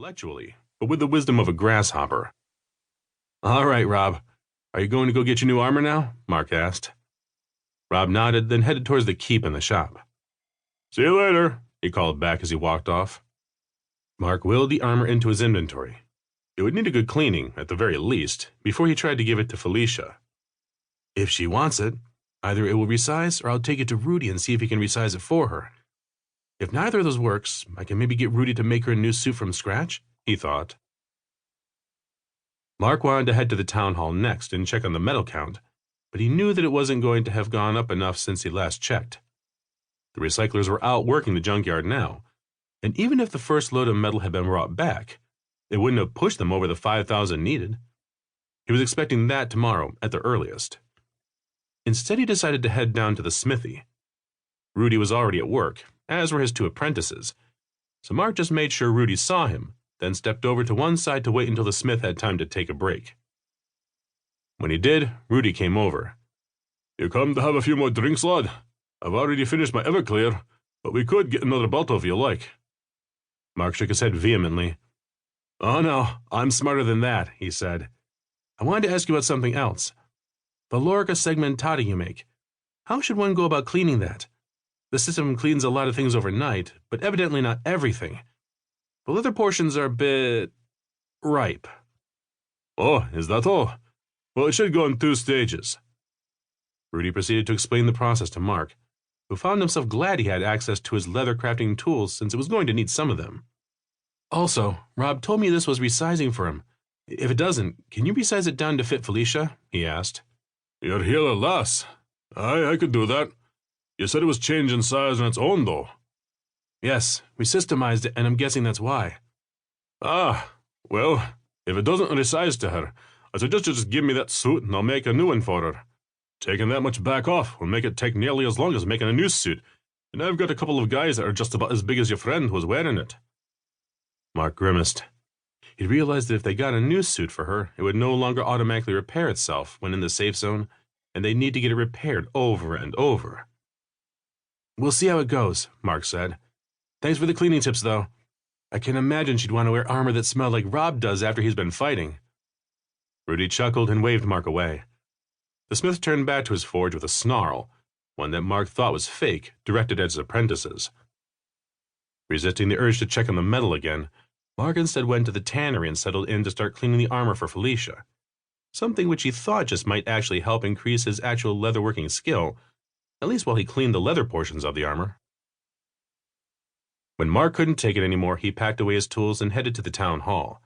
intellectually, but with the wisdom of a grasshopper. "All right, Rob. Are you going to go get your new armor now?" Marc asked. Rob nodded, then headed towards the keep in the shop. "See you later," he called back as he walked off. Marc wheeled the armor into his inventory. It would need a good cleaning, at the very least, before he tried to give it to Felicia. If she wants it, either it will resize or I'll take it to Rudy and see if he can resize it for her. If neither of those works, I can maybe get Rudy to make her a new suit from scratch, he thought. Marc wanted to head to the town hall next and check on the metal count, but he knew that it wasn't going to have gone up enough since he last checked. The recyclers were out working the junkyard now, and even if the first load of metal had been brought back, it wouldn't have pushed them over the 5,000 needed. He was expecting that tomorrow at the earliest. Instead, he decided to head down to the smithy. Rudy was already at work, as were his two apprentices, so Marc just made sure Rudy saw him, then stepped over to one side to wait until the smith had time to take a break. When he did, Rudy came over. "You come to have a few more drinks, lad? I've already finished my Everclear, but we could get another bottle if you like." Marc shook his head vehemently. "Oh no, I'm smarter than that," he said. "I wanted to ask you about something else. The Lorica segmentata you make. How should one go about cleaning that? The system cleans a lot of things overnight, but evidently not everything. The leather portions are a bit ripe." "Oh, is that all? Well, it should go in 2 stages. Rudy proceeded to explain the process to Marc, who found himself glad he had access to his leather crafting tools since it was going to need some of them. "Also, Rob told me this was resizing for him. If it doesn't, can you resize it down to fit Felicia?" he asked. "Your healer, lass. Aye, I could do that. You said it was changing size on its own, though." "Yes, we systemized it, and I'm guessing that's why." "Ah, well, if it doesn't resize to her, I suggest you just give me that suit and I'll make a new one for her. Taking that much back off will make it take nearly as long as making a new suit, and I've got a couple of guys that are just about as big as your friend who's wearing it." Marc grimaced. He realized that if they got a new suit for her, it would no longer automatically repair itself when in the safe zone, and they'd need to get it repaired over and over. "We'll see how it goes," Marc said. "Thanks for the cleaning tips, though. I can imagine she'd want to wear armor that smelled like Rob does after he's been fighting." Rudy chuckled and waved Marc away. The smith turned back to his forge with a snarl, one that Marc thought was fake, directed at his apprentices. Resisting the urge to check on the metal again, Marc instead went to the tannery and settled in to start cleaning the armor for Felicia, something which he thought just might actually help increase his actual leatherworking skill, at least while he cleaned the leather portions of the armor. When Marc couldn't take it anymore, he packed away his tools and headed to the town hall.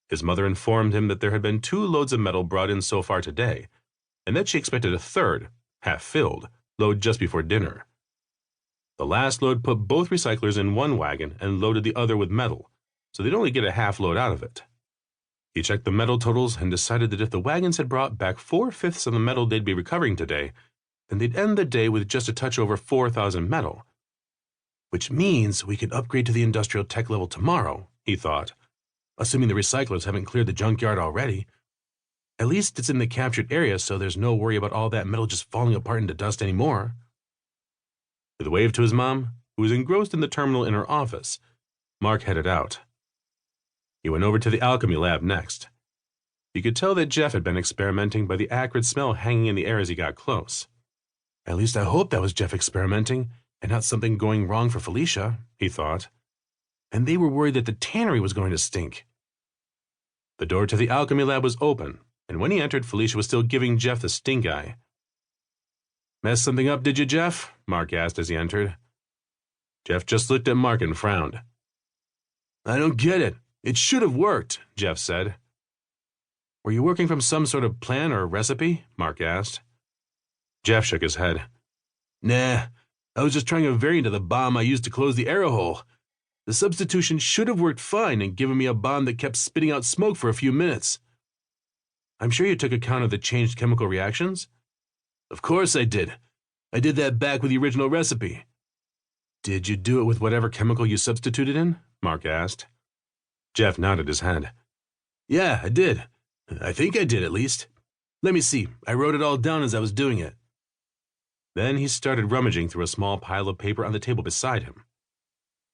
His mother informed him that there had been 2 loads of metal brought in so far today, and that she expected a third, half-filled, load just before dinner. The last load put both recyclers in one wagon and loaded the other with metal, so they'd only get a half load out of it. He checked the metal totals and decided that if the wagons had brought back 4/5 of the metal they'd be recovering today, then they'd end the day with just a touch over 4,000 metal. Which means we could upgrade to the industrial tech level tomorrow, he thought, assuming the recyclers haven't cleared the junkyard already. At least it's in the captured area, so there's no worry about all that metal just falling apart into dust anymore. With a wave to his mom, who was engrossed in the terminal in her office, Marc headed out. He went over to the alchemy lab next. You could tell that Jeff had been experimenting by the acrid smell hanging in the air as he got close. At least I hope that was Jeff experimenting, and not something going wrong for Felicia, he thought. And they were worried that the tannery was going to stink. The door to the alchemy lab was open, and when he entered, Felicia was still giving Jeff the stink eye. "Mess something up, did you, Jeff?" Marc asked as he entered. Jeff just looked at Marc and frowned. "I don't get it. It should have worked," Jeff said. "Were you working from some sort of plan or recipe?" Marc asked. Jeff shook his head. "Nah, I was just trying a variant of the bomb I used to close the arrow hole. The substitution should have worked fine and given me a bomb that kept spitting out smoke for a few minutes." "I'm sure you took account of the changed chemical reactions?" "Of course I did. I did that back with the original recipe." "Did you do it with whatever chemical you substituted in?" Marc asked. Jeff nodded his head. "Yeah, I did. I think I did, at least. Let me see. I wrote it all down as I was doing it." Then he started rummaging through a small pile of paper on the table beside him.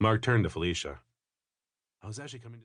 Marc turned to Felicia. "I was actually coming to..."